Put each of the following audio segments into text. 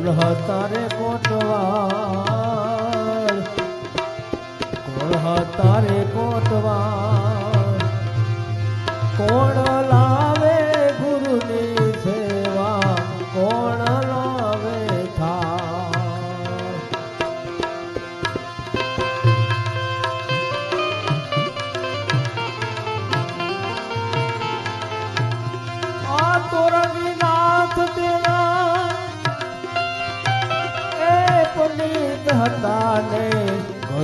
કોણ હતા રે કોટવાળ, કોણ હતા રે કોટવાળ, કોણ લાવે ગુરુની સેવા, કોણ લાવે થાળ. આ તોરણી નાથ તેના પુનિત હતા ને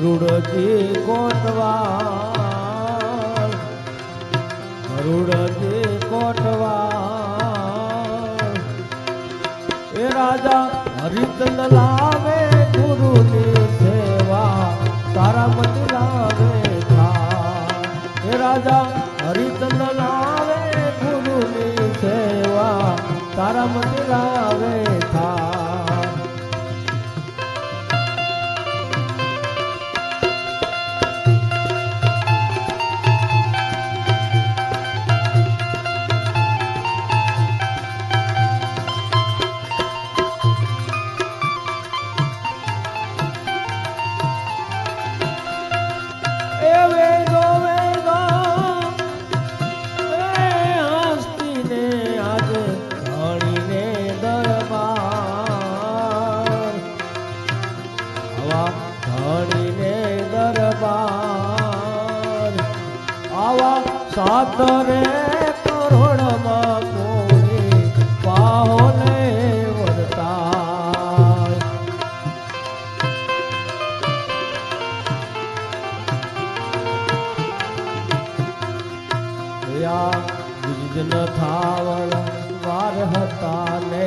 ગરુડજી કોટવાળ, ગરુડજી કોટવાળ. એ રાજા હરિચંદ લાવે ગુરુની સેવા, તારામતી લાવે થાળ. એ રાજા હરિચંદ લાવે ગુરુની સેવા, તારામતી લાવે થાળ. સાતરે કરોડમાં કોઈ પાહોને વરતાય. બીજ ન થાવળ વાર હતા ને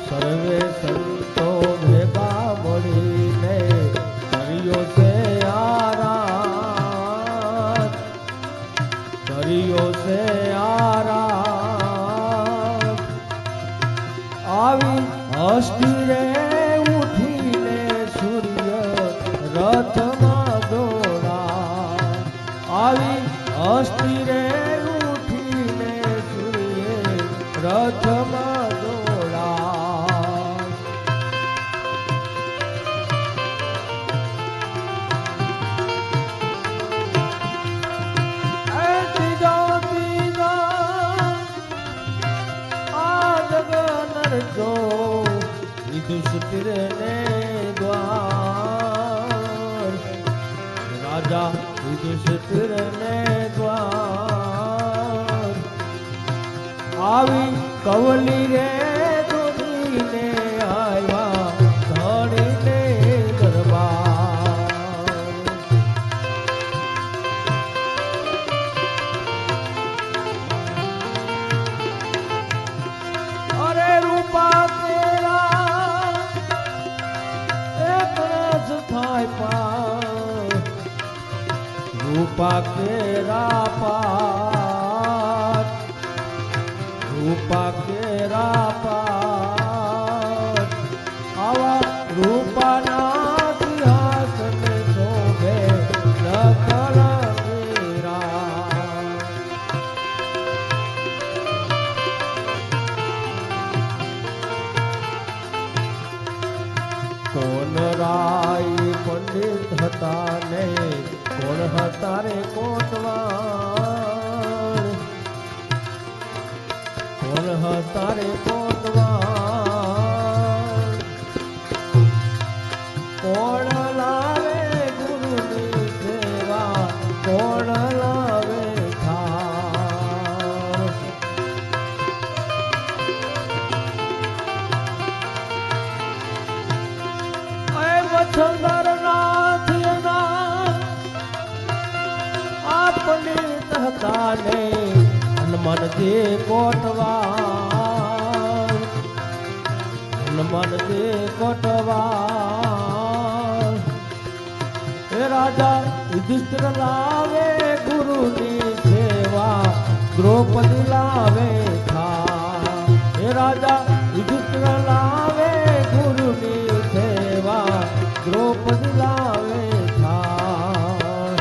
સર્વે સંતો ભેગા મળીને કર્યો છે આરાધ, કર્યો છે આરાધ. આવી હસ્તી રે ઉઠીને સૂર્ય રથમાં દોડા, આવી હસ્તી રે ઉઠીને સૂર્ય રથમાં દોડા. યુધિષ્ઠિર ને દ્વાર, રાજા યુધિષ્ઠિર ને દ્વાર. આવી કવલી રે દોડીને આવ્યા ધણીને દરબાર. અરે રૂપા રૂપા કેરા પાટ, રૂપા કેરા પાટ. આવા રૂપાના સિંહાસન શોભે નકલ વીરા. કોણ રાય પંડિત હતા ને કોણ હતા રે કોટવાળ, કોણ હતા રે કોટવાળ. કોણ લાવે ગુરુની સેવા, કોણ લાવે થાળ. મચ્છંદર નાથ પંડિત હતા ને હનુમાનજી કોટવાળ, હનુમાનજી કોટવાળ. એ રાજા યુધિષ્ઠિર લાવે ગુરુની સેવા, દ્રૌપદી લાવે થાળ. એ રાજા યુધિષ્ઠિર લાવે ગુરુની સેવા, દ્રૌપદી લાવે થાળ.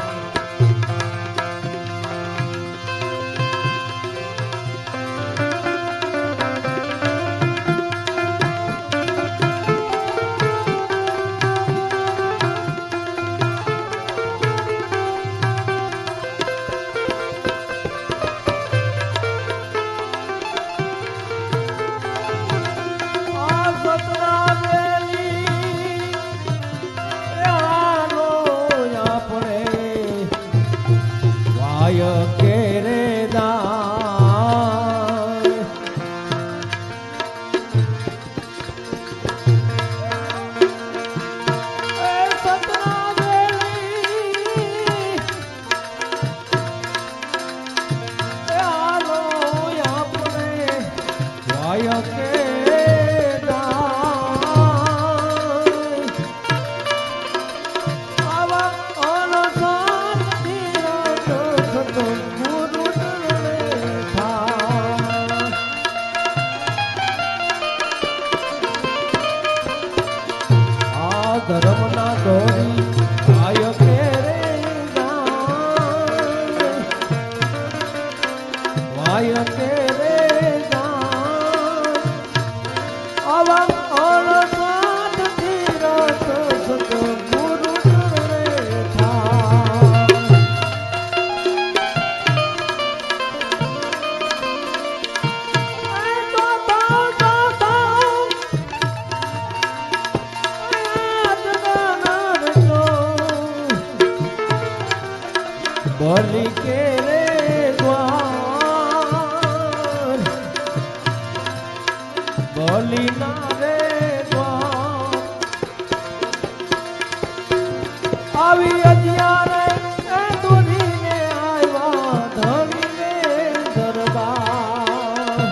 ગાય કે ધર્મના દોરી ગાય કે રે ગાય કે રે આવા અળસાદ ધીરજ સત ગુરુ રે બલી કે રે દ્વાર બલી ના રે દ્વાર આવી અજિયારે દોરીને આવ્યા ધણીને દરબાર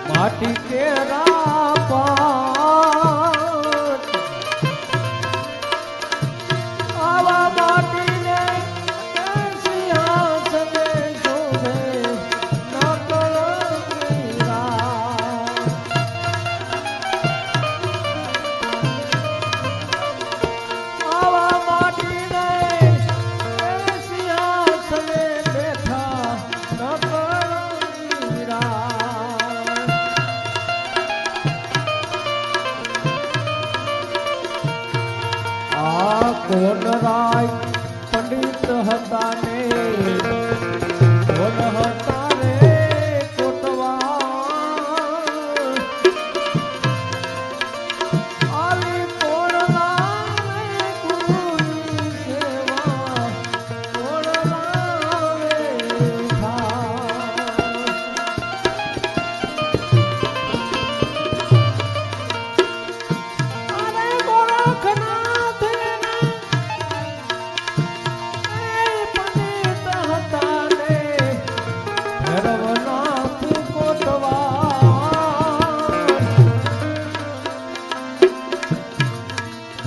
માટી કેરા પાટ આવા માટીને સિંહાસને શોભે નકળ આવા માટીને સિંહાસને બેઠા નકળ કોન રાય પંડિત હતા ને કોન હતા રે કોટવા આવી કોણલાવે ગુરુની સેવા કોણલાવે અરે ગોરખના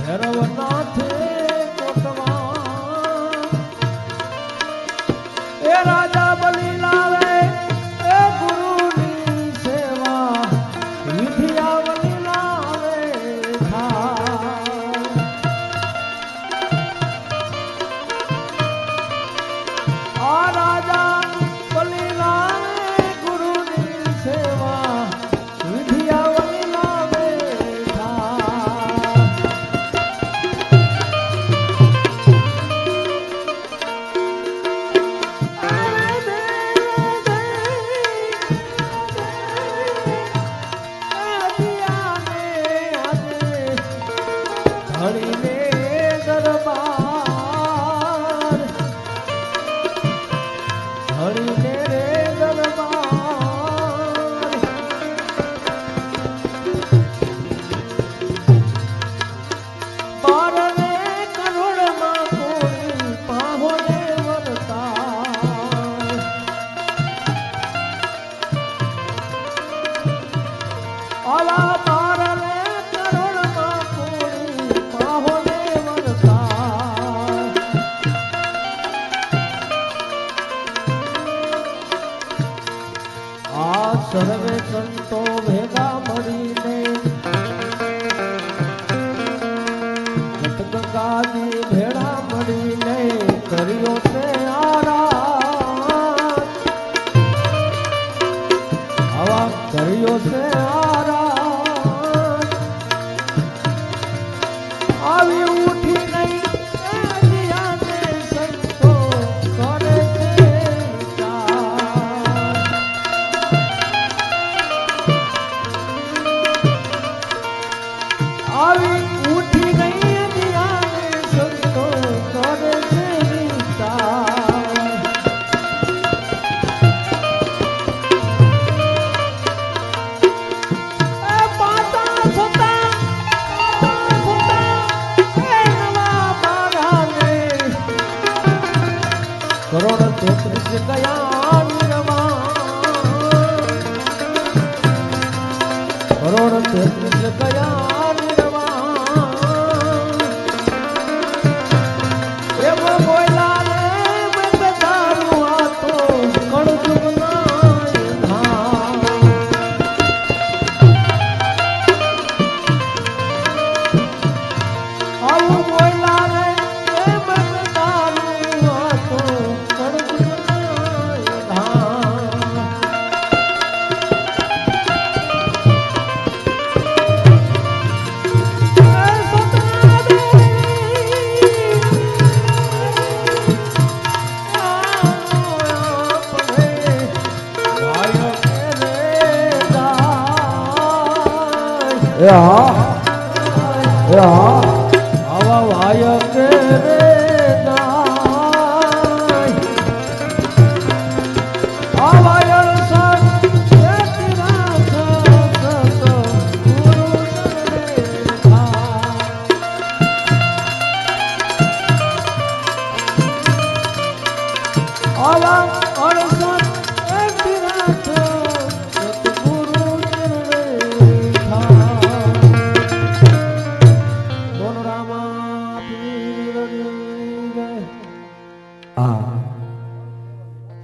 ભૈરવનાથ કોટવા એ રાજા બલી લાવે એ ગુરુની સેવા વિધિયા બલી લાવે આ રાજા બલી લાવે ગુરુની સેવા વિધિયા બલી લાવે ધણીને દરબાર ધણીને રે દરબાર બારને કરોડમાં કોઈ પાહોને વરતા આવા બારને સર્વે સંતો ભેગા મળીને ગંગાજી ભેળા મળીને કર્યો છે આરાધ આવા કર્યો છે આરાધ આવી ઉઠી નહીં સંતો કરે છે આવી ઉઠી નહીં દિયાને સંતો કરે છે વિચાર એ હા એ હા આવા વાય કે રે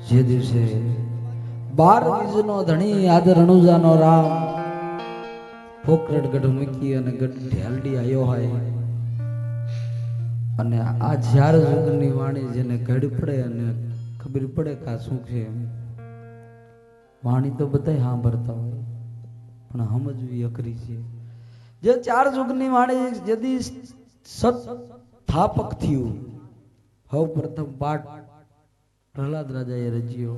જે દિવસે 12 બીજનો ધણી આજ રણુજાનો રામ પોકરડ ગઢ મૂકી અને ગઢ ઢેલડી આવ્યો હોય અને આ ચાર યુગની વાણી જેને ઘડ પડે અને ખબર પડે કે આ શું છે વાણી તો બધાય સાંભળતા હોય પણ સમજવી અઘરી છે જે ચાર યુગની વાણી જેદી સત સ્થાપક થયું સૌ પ્રથમ પાઠ પ્રહલાદ રાજાએ રચ્યો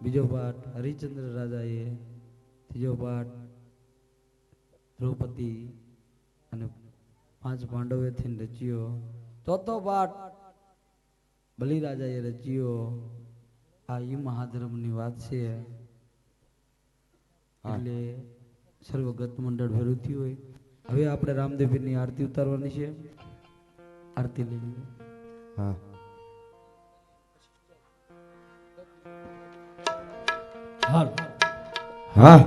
બીજો પાઠ હરિચંદ્ર રાજાએ ત્રીજો પાઠ દ્રૌપદી અને 5 પાંડવેથી રચ્યો ચોથો પાઠ બલિરાજાએ રચ્યો આ ઈ મહાધર્મની વાત છે એટલે સર્વગત મંડળ ભેરું થયું હોય હવે આપણે રામદેવની આરતી ઉતારવાની છે આરતી લઈ લઈએ હા હાલ હા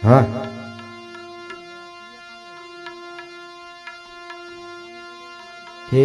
હા હે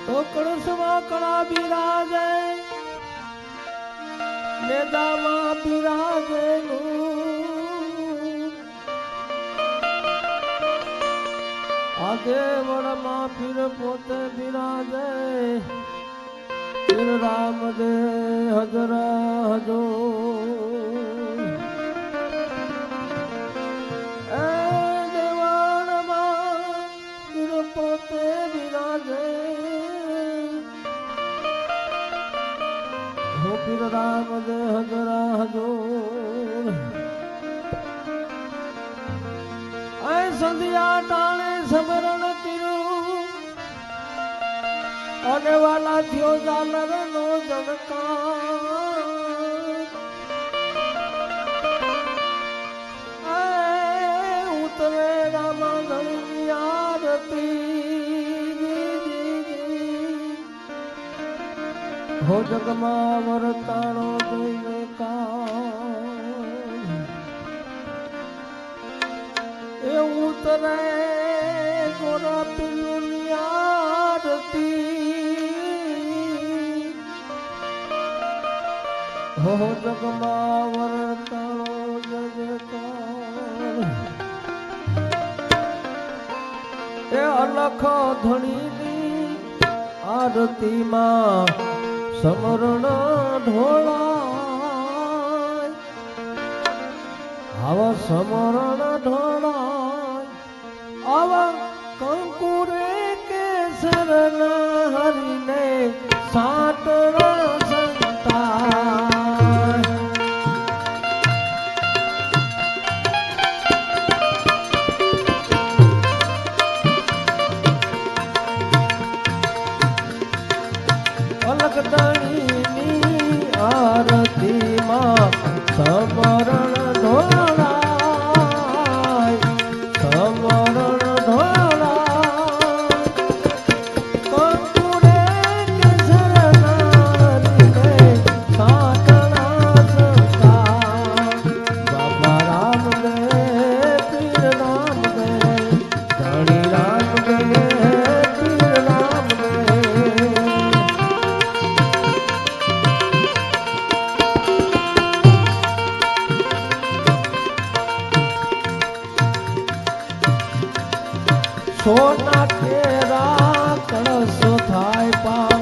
તો કળશમાં કળા બિરાજે મેદામાં બિરાજે આગે વડમાં પીર પોતે બિરાજે પીર રામ દે હજરા હજો પોતે બિરાજે હો પીર રામ દે હજરા હજોર આ સંધ્યા ટાણે સમરણ કર્યું અને વાલા થયો ઝાલર નો જણકાર ઉતરે રામા ધણી આરતી હો જગમાં વરતાણો જોઈને કા એ ઉતરે ગોરા પીરની આરતી હો જગમાં વરતાણો જય જયકાર એ અલખ ધણીની આરતીમાં સમરણ ઢોળાય આવા સમરણ ઢોળાય આવા કંકુરે કેસર હરીને સાટણ સંતાય અલગદણીની આરતીમાં સમરણ ઢોળાય સમરણ ઢોળાય સોના કેરા કળશો થાય પાર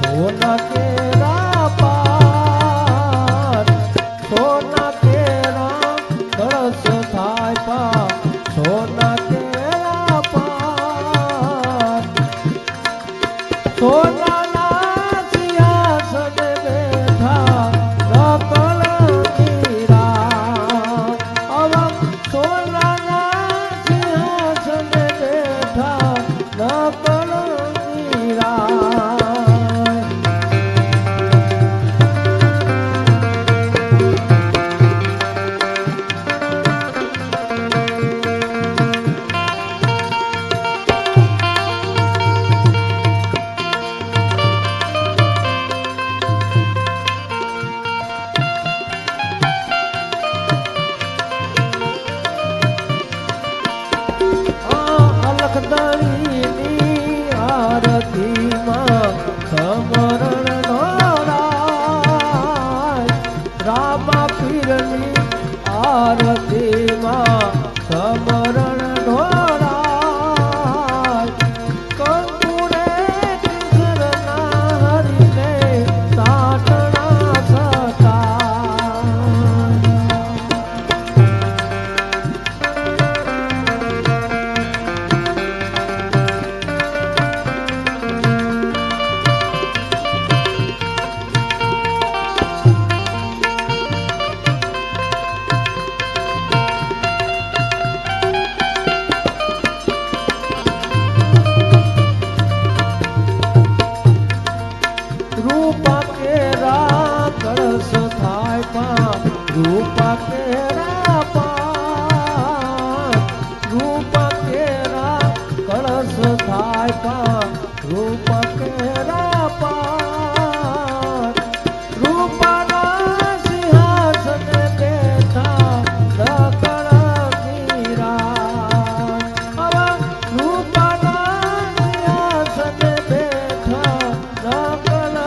સોના કેરા પાર સોના કેરા કળશો થાય પાર સોના કેરા પાર સોનાના સિંહાસન બેઠા નકલ મીરા આવા સોનાના સિંહાસન બેઠા નકલ મીરા અલખદણીની આરતીમાં સમરણ નો રાય રામા પીરની આરતીમાં સમરણ નો રાય કંકુડે કિશોરના હરિને સાટણા સતા રૂપા કેરા કળશ થાય પાર રૂપા કેરા પાર રૂપા કેરા કળશ થાય પાર રૂપા કેરા પાર રૂપાના સિંહાસન બેઠા નકળ મીરા આવા રૂપાના સિંહાસન બેઠા નકળ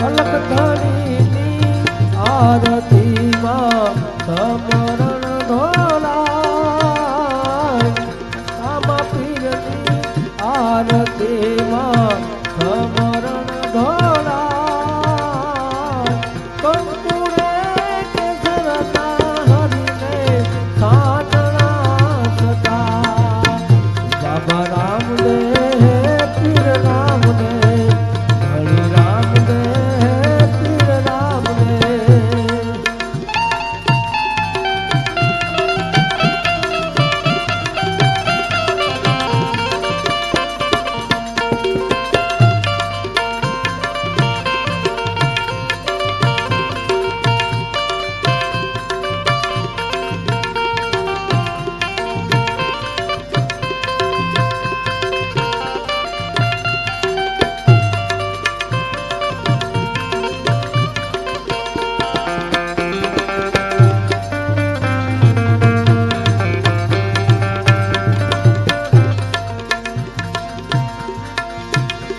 અલખધણીની આરતીમાં સમરણ ઢોલાય રામા પીરની આરતીમાં સમરણ ઢોલાય કંકુડે કેસરના હરિને સાટણા સતા બાબા રામદેવ પીર રામદેવ હરિ રામદેવ પીર રામદેવ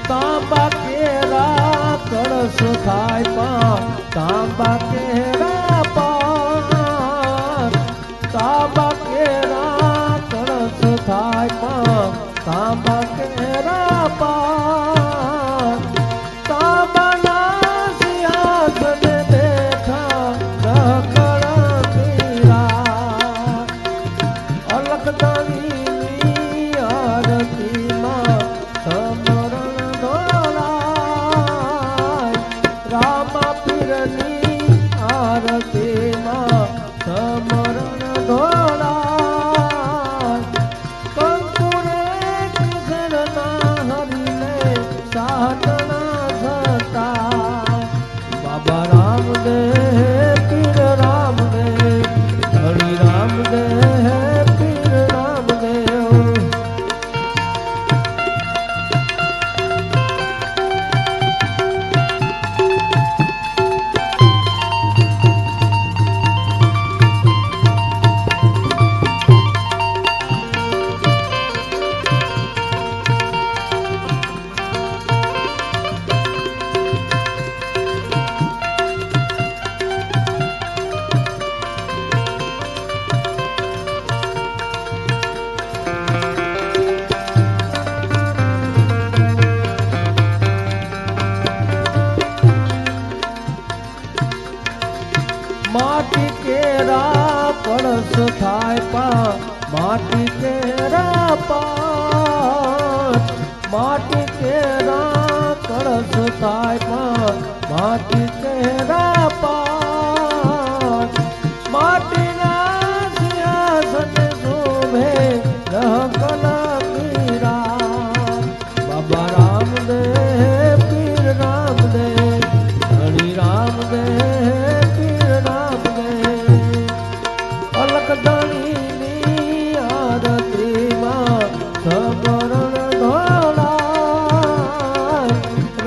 તાંબા કેરા કળશ થાય પાર તાંબા કેરા પાર તાંબા કેરા કળશ થાય પાર તાંબા કેરા પાર તાંબાના સિંહાસન બેઠા નકળ મીરા અલખધણીની આરતીમાં સમરણ ઢોલાય રામા પીરની આરતીમાં સમરણ ઢોલાય કંકુડે કિશોરના હરિને સાટણા સતા બાબા રામદેવ પીર રામદેવ હરિ રામદેવ પીર રામદેવ માટી કેરા કળશ થાય પા માટી કેરા પાઠ માટી કેરા કળશ થાય પા માટી કેરા પાઠ માટીના સિંહાસન શોભે રહકલા મીરા બાબા રામદેવ પીર રામદેવ હરિ રામદેવ પીર રામદેવ અલકધણીની આરતીમાં સબરણ ઢોળાય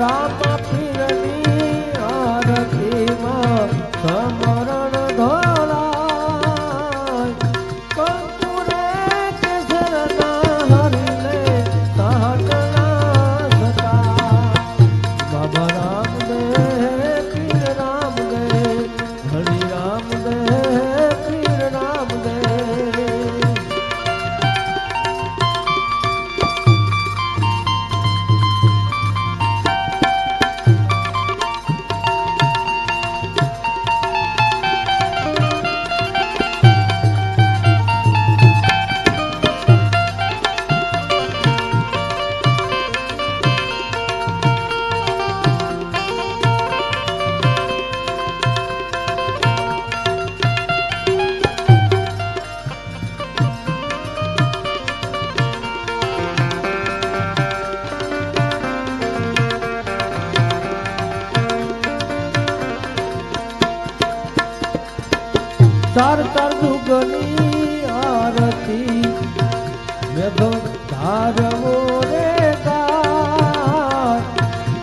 રામ પીરની આરતીમાં સમરણ ઢોળાય કંકુરે કેસરના હરિને સાટના સતા બાબા રામદેવ પીર રામદેવ હરિ રામદેવ પીર રામદેવ ચાર ચાર દુગની આરતી મેઘો ધારવો રે ગાય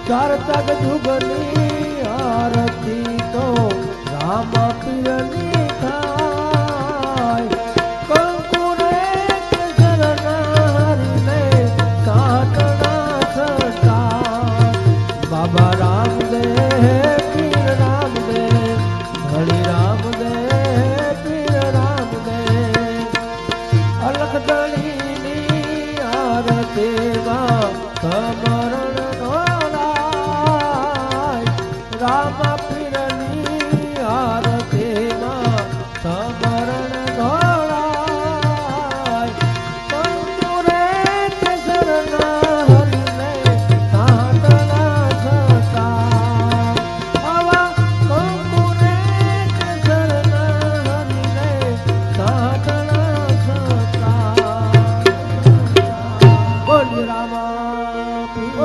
ચાર ચાર દુગની આરતી તો રામ પીરની થાય કંકુરે કેસરના હરિને સાટના સટા બાબા રામદેવ પીર રામદેવ હરિ રામદેવ પીર રામદેવ અલકધણીની આરતીમાં સમરણ ઢોળાય રામ પીરની આરતીમાં સમરણ ઢોળાય કંકુરે કેસરના હરિને સાટના સટા આવા કંકુરે કેસરના હરિને સાટના સટા બોલ રામા પીર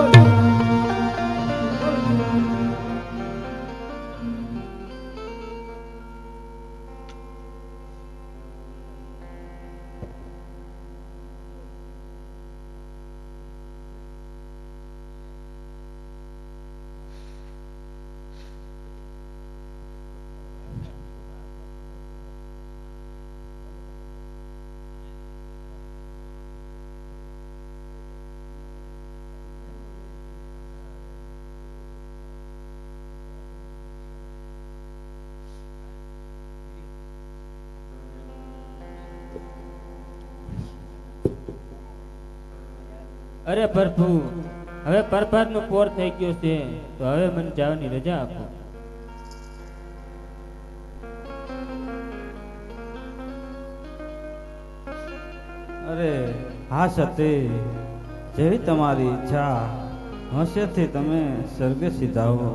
અરે પ્રભુ હવે પરભાતનો પોર થઈ ગયો છે તો હવે મને જવાની રજા આપો. અરે હા સતી, જેવી તમારી ઈચ્છા હશેથી તમે સ્વર્ગે સીધાવો.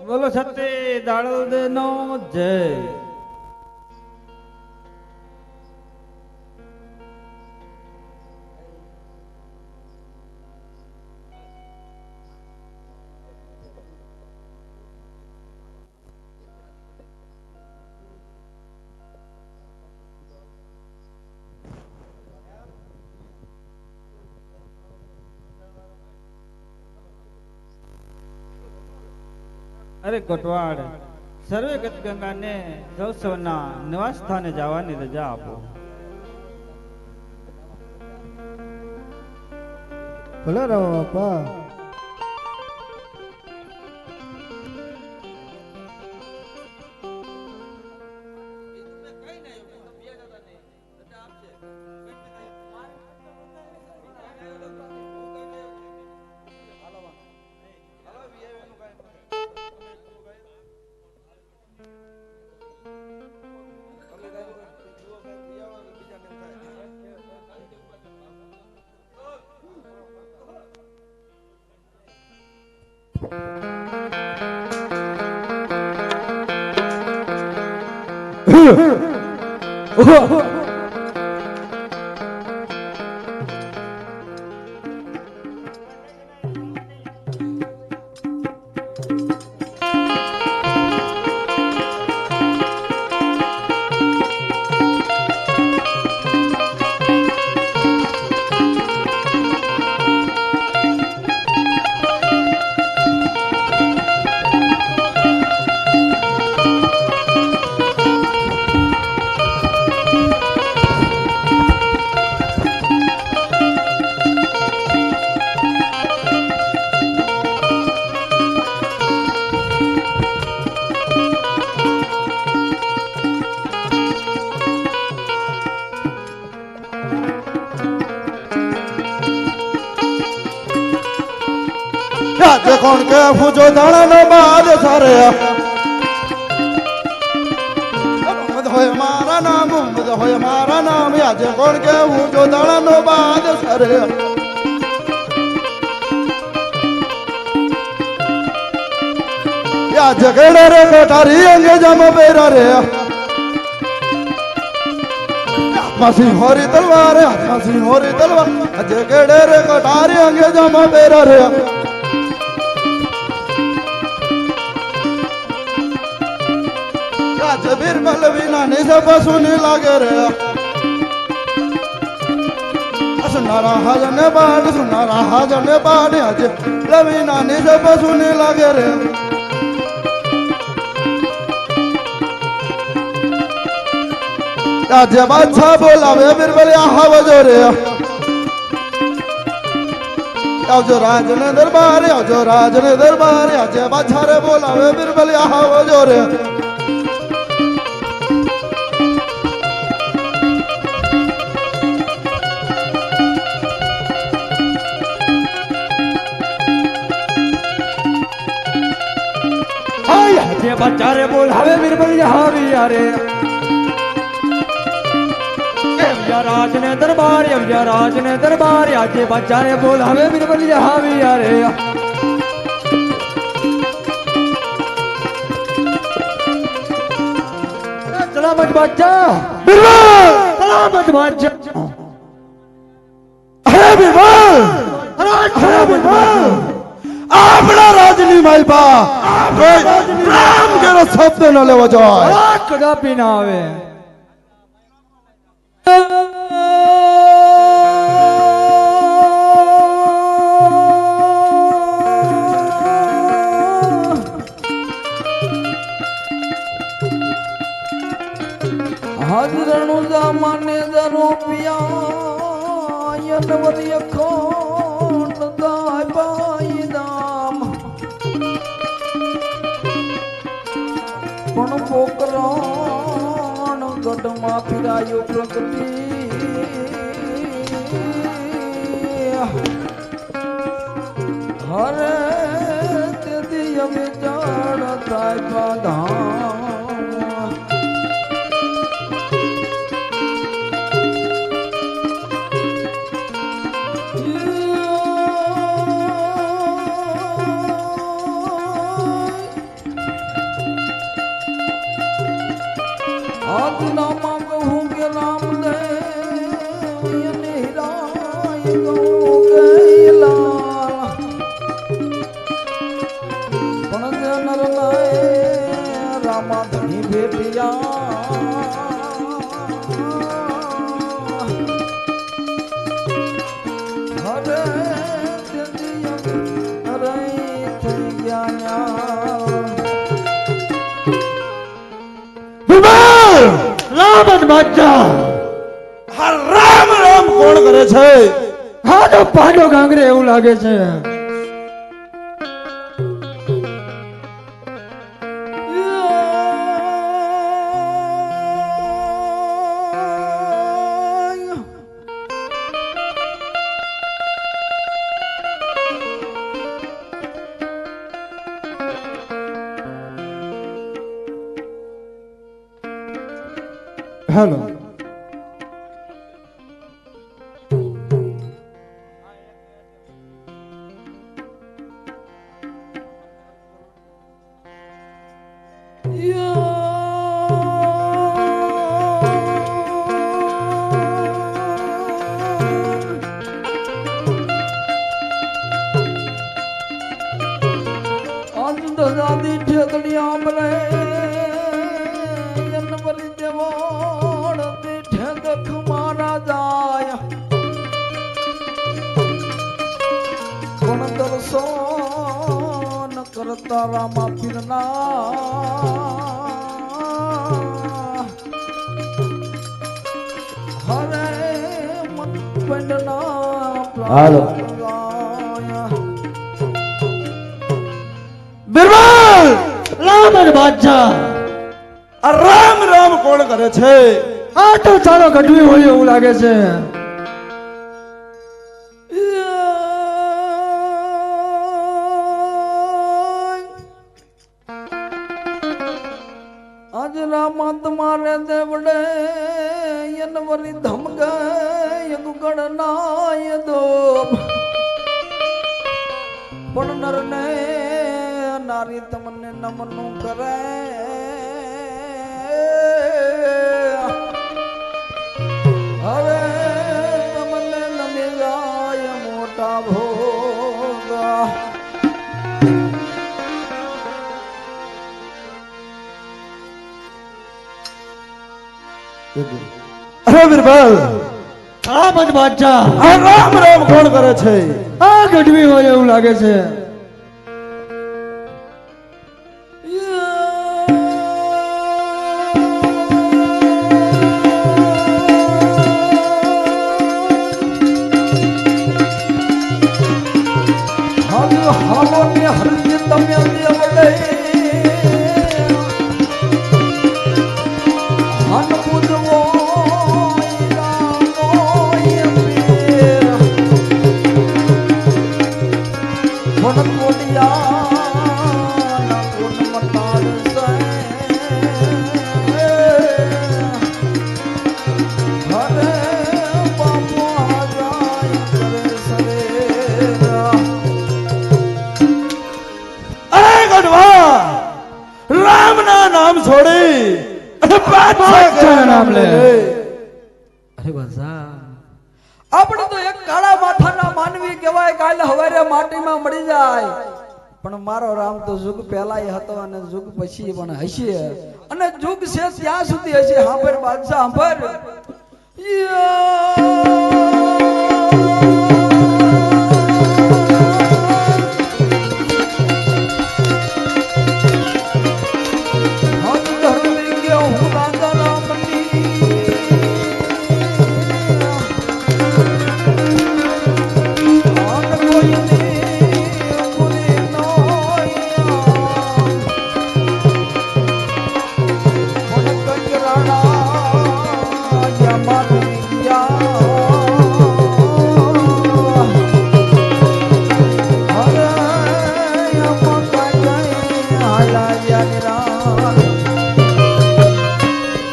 બોલો સત્ય દાડલ દે નો જય. અરે કોટવાડ, સર્વે ગત ગંગાને ગૌસવના નિવાસ સ્થાને જવાની રજા આપો. ભલે રહો બાપા. આજે કોણ કે ફૂજો દાણાનો બાદ સારે મોહમ્મદ હોય મારા નામ, મોહમ્મદ હોય મારા નામ. આજે કોણ કે ફૂજો દાણાનો બાદ સારે આજે કેડે રે કોઠારી અંગે જામો પહેરા રે હાથમાં હોરી તલવાર, હાથમાં હોરી તલવાર. આજે કેડે રે કોઠારી અંગે જામો પહેરા રે बीरबल बिना निशा सुनी लागे रे. सुनारा हाजने बाट, सुनारा हाजने बाट. आज लवीना निशा सुनी लागे रे. आज बादशाह बोलावे बीरबलिया हावजो रे. आवजो राज ने दरबार, आवजो राज ने दरबार. आज बादशाह रे बोलावे बीरबलिया हावजो रे. बचारे बोल हवे बीरबलिया हावी यारे. राज ने दरबार, राज ने दरबार. आज बचारे बोल हवे बीरबलिया हावी यारे. સલામત બાદશાહ बिरबल સલામત બાદશાહ अरे बिरबल अरे बिरबल આપણા રાજની માલપા કોઈ રામ કેરો શબ્દ ન લેવો જોઈએ આ કદાપી ના આવે હાજરણું જામાને જરો પિયા યનવરી અખોટ દાય પાઈ દામ પણ પોકરાણ ગઢમાં ફિરાયો પ્રગતિ હરે તેથી હવે જાણ થાય બાધામ આજના માંગ હું કે રામ દે યને હિરાય ગો ગેલા પણ જે નર નાય રામા ધણી ભેટિયા હરે જદી હરે થઈ ગયા बिरबल સલામત બાદશાહ હા રામ રામ કોણ કરે છે હા તો પાડો ગાંગરે એવું લાગે છે હેલો દાદી ઠેકડી આંબલે યનવરી દેવાડ તે ઠેક મારા જાય પણ દર્શન કરતા રામા પીરના હરે મન પંડના હાલો. बिरबल સલામત બાદશાહ આ રામ રામ કોણ કરે છે આ તો ચાલો ગઢવી હોય એવું લાગે છે આજ રામા તમારે દેવડે યનવરી ધમ ગય ગુગડ નાય દો પણ નરને નારી તમને નમનું કરે હવે તમને નમી જાય મોટા ભોગા અરે बिरबल સલામત બાદશાહ આ રામ રામ કોણ કરે છે આ ગઢવી હોય એવું લાગે છે રામના નામ છોડી અને બાદશાહ નામ લે. અરે બાદશાહ, આપણે તો એક કાળા માથાના માનવી કહેવાય, કાલે હવારે માટીમાં મળી જાય. પણ મારો રામ તો યુગ પહેલાય હતો અને યુગ પછી પણ હશે, અને યુગ છે ત્યાં સુધી હશે. હાંભળ બાદશાહ, હાંભળ.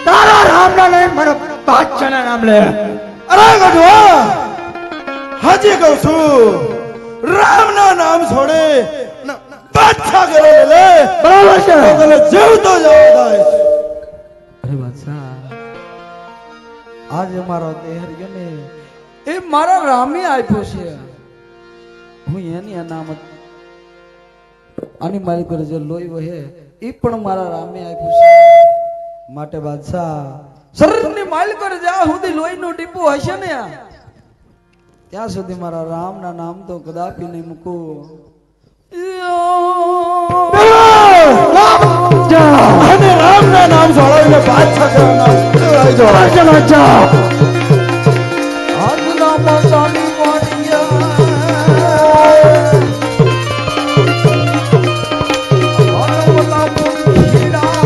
તારા રામના નહીં, મારા બાદશાહના નામ લે. અરે ગઢવા, હાજી કહું છું, રામના નામ છોડે ને બાદશાહ કરે લે. બરાબર છે. તો તને જીવતો જવા દઈશ. અરે બાદશાહ, આજે મારો દેહ રહ્યો ને એ મારા રામે આપ્યો છે. હું એની અનામત આની મારી પર જે લોહી વહે એ પણ મારા રામે આપ્યું છે. માટે બાદશાહ, શરીરની માલ પર જ્યાં સુધી લોહીનું ટીપું હશે ને ત્યાં સુધી મારા રામના નામ તો કદાપી નહીં મૂકું. અને રામના નામ છોડાવીને બાદશાહ કરવાના દેવરાઈ જો. બાદશાહ આજના મસાની વાડિયા હરમલા પુંખીડા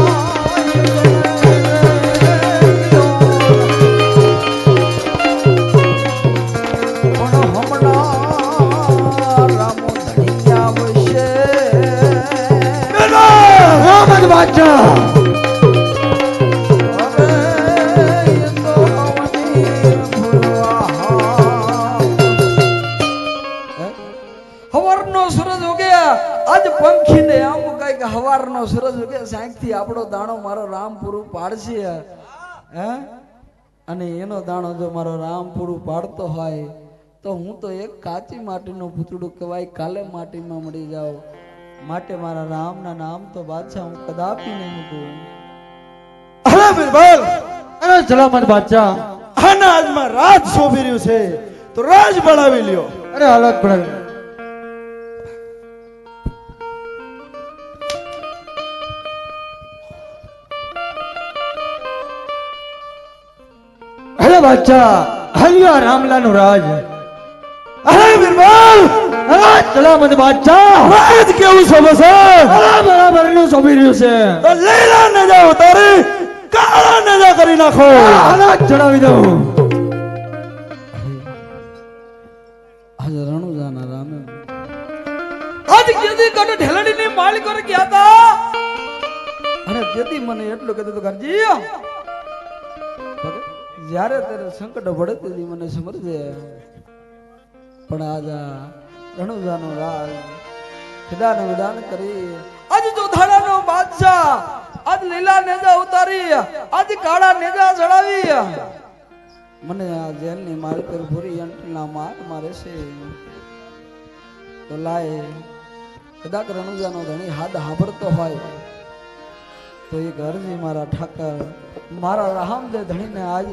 પણ હમણાં રામો ધણિયા વશે રામ જ બાદશાહ. હવારનો સૂરજ ઉગ્યા, આજ પંખીને આમ કઈ કે હવારનો સૂરજ ઉગ્યા સાંજ થી આપણો દાણો મારો રામ પૂરું પાડશે. હે, અને એનો દાણો જો મારો રામ પૂરું પાડતો હોય તો હું તો એક કાચી માટીનું પૂતળું કહેવાય, કાલે માટીમાં મળી જાઉં. માટે મારા રામના નામ તો બાદશાહ હું કદાપી નહીં મૂકું. અરે બિરબલ, અરે સલામત બાદશાહ. આના આજમાં રાજ શોભી રહ્યું છે તો રાજ બનાવી લ્યો. અરે હાલત પડાવી. અરે બાદશાહ, હલ્યા રામલાનું રાજ. અરે બિરબલ, અરે સલામત બાદશાહ. રાજ કેવું શોભે છે? અરે બરાબર નું શોભી રહ્યું છે. તો લીલા નેજા ઉતારી કાળા નેજા કરી નાખો. હાલત ચડાવી દઉં. આજ રણુજાના રામે આજ કેદી કને ઢેલડીની માલ કર ગયા તા. અને કેદી મને એટલું કીધું તો કરજી જ્યારે ત્યારે સંકટ પડે તેથી મને સમજે. પણ આજ રણુજાનો રાજ ખિદાન વિધાન કરી આજ જોધાડાનો બાદશાહ આજ લીલા નેજા ઉતારી આજ કાળા નેજા ચડાવી મને આ જેલની મારી પર ભૂરી અંટલા માર મારે છે. તો લાય કદાચ રણુજાનો ધણી હાથ હાંભળતો હોય તો એક અરજી મારા ઠાકર મારા રામદે ધણીને આજ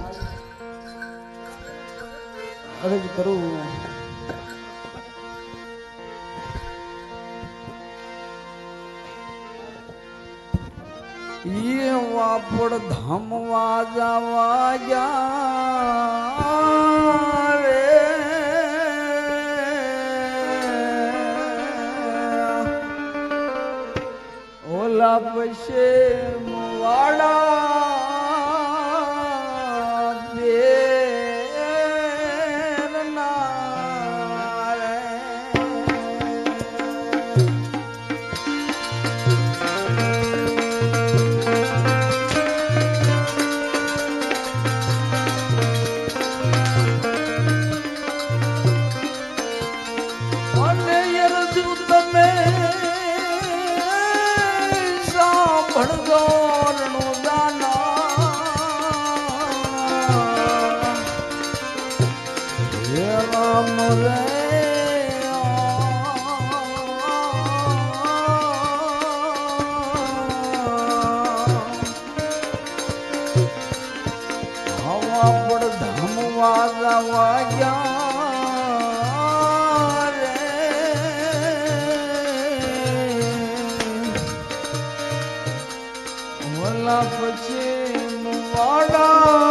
અરજ કરું. ये वापड़ धामवा जावा जा रे ઓલા પૈસે મુવાડા ભણગોરણું રે હવા પડ ધમવા જવા ગયા રે ઓલા પછી મુવાડા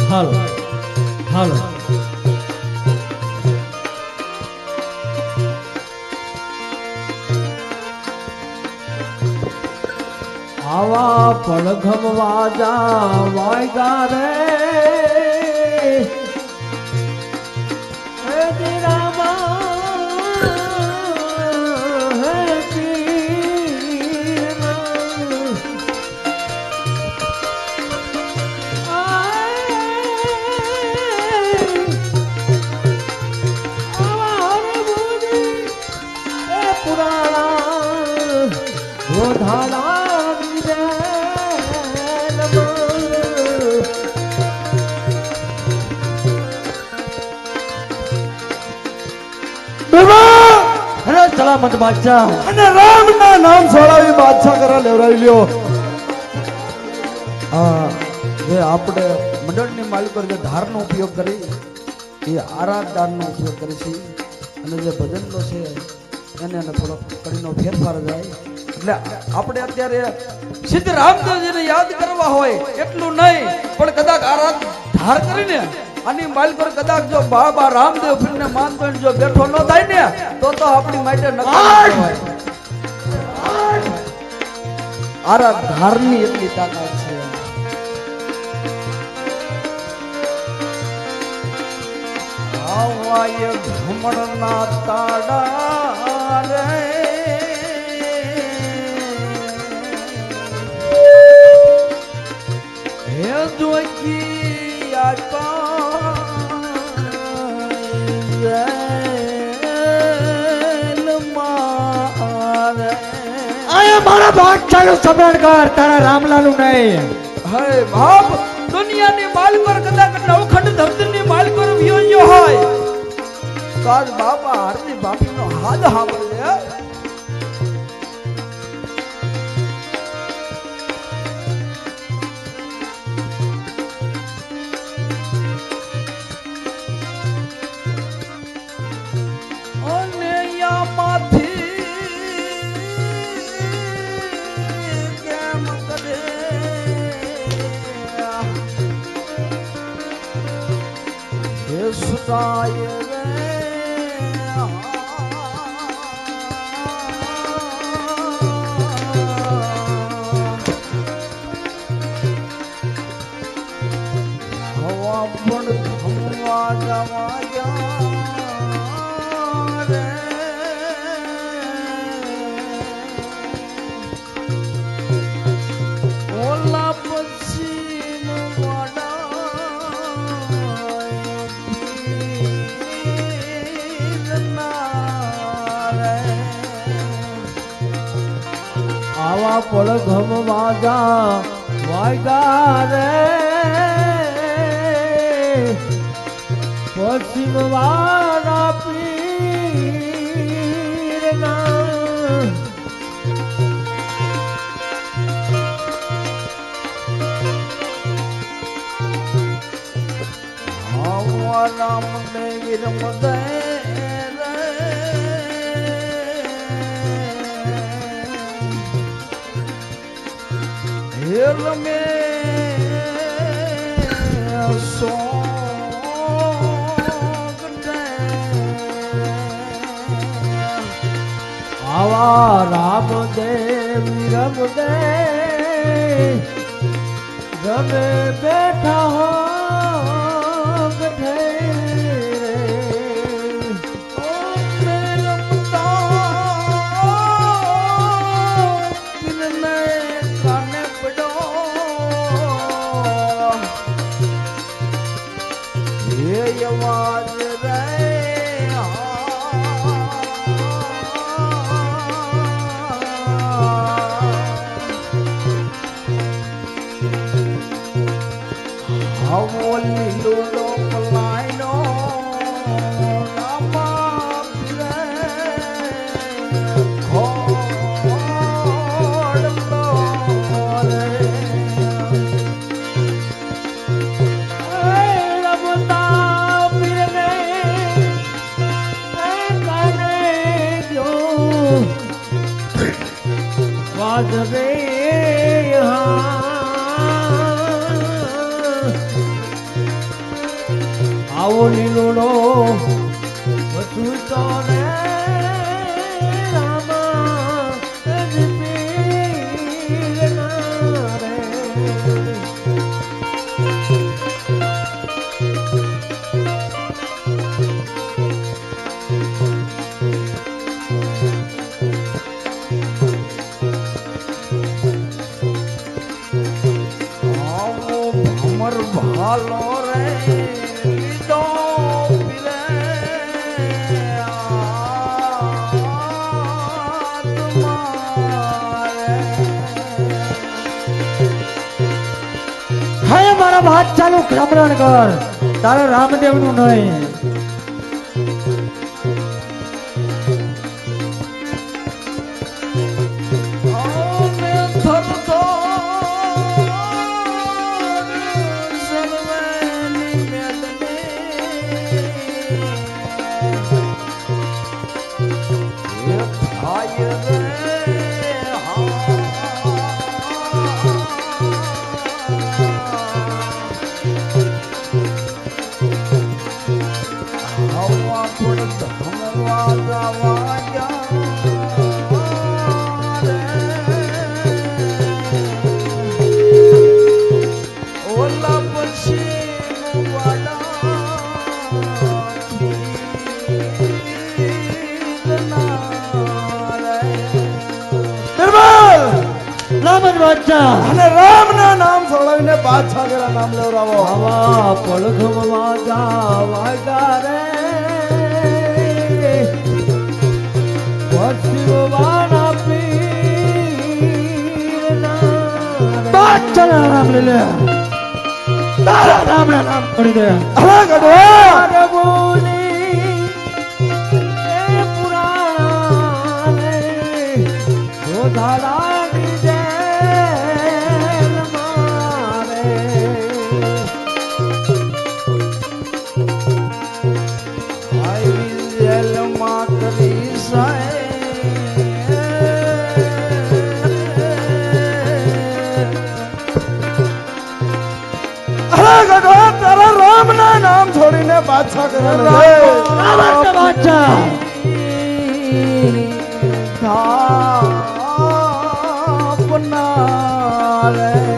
હાલો હાલો આવા પડઘમ વાજા વાયગા રે હે રામા હે પીર સલામત બાદશાહ અને રામના નામ છોડાવી બાદશાહ કરવા લેવરાવી લ્યો. જે આપણે મંડળની માલિકો જે ધારનો ઉપયોગ કરી એ આરાધદારનો ઉપયોગ કરે છે અને જે ભજનનો છે એને થોડો કડીનો ફેરફાર જાય એટલે આપણે અત્યારે સિદ્ધ રામદેવજીને યાદ કરવા હોય એટલું નહીં પણ કદાચ આરાધ ધાર કરીને આની માલિકો કદાચ જો બાબા રામદેવ ફીરને માનતો જો બેઠો ન થાય ને તો આપણી માટે નકામ હોય. આરાધ ધારની એટલી તાકાત છે. આવાય ઘમણના તાડા રે હે જોકી મારા બાદશાહનો સબળ કર તારા રામલાનું નહીં. હે બાપ દુનિયાની માલકોર કદાચ નવખંડ ધરતીની માલકોર વિયોજો હોય તો આજ બાપા હારની બાપીનો હાથ સાંભળે. અને યામાંથી કેમ કરે હે સુતાય રે હવા પણ થમવા જવા ગયા રે ઓલા પછી આવા પડઘમ વાજા વાયગા રે પશ્ચિમ વાળા પીરના આવા રામદેવ રમદે રમે આવા રામદેવ રમદે રમે બેઠા હો ગઢે કાને પડો આજ રે આવો લીલોડો વસુ તો રે રામા પીર ના રે અમર ભાલો રે લીધો પીરે હે મારા ભાત ચાલુ ક્રમરણ કર તારે રામદેવ નું નહીં અને રામ ના નામ સોળાવીને બાદશાહ કેરા નામ લેવરાવો આવા પલખમાં જાવા રે વસવાના પીર ના બાદશાહ નામ લે લે તારા નામ ના નામ કરી દે અરે ગઢવા બોલી એ પુરાણ રે જોધાલા તારા રામ ના નામ છોડીને બાદશાહ કરે બાદશાહ આપના રે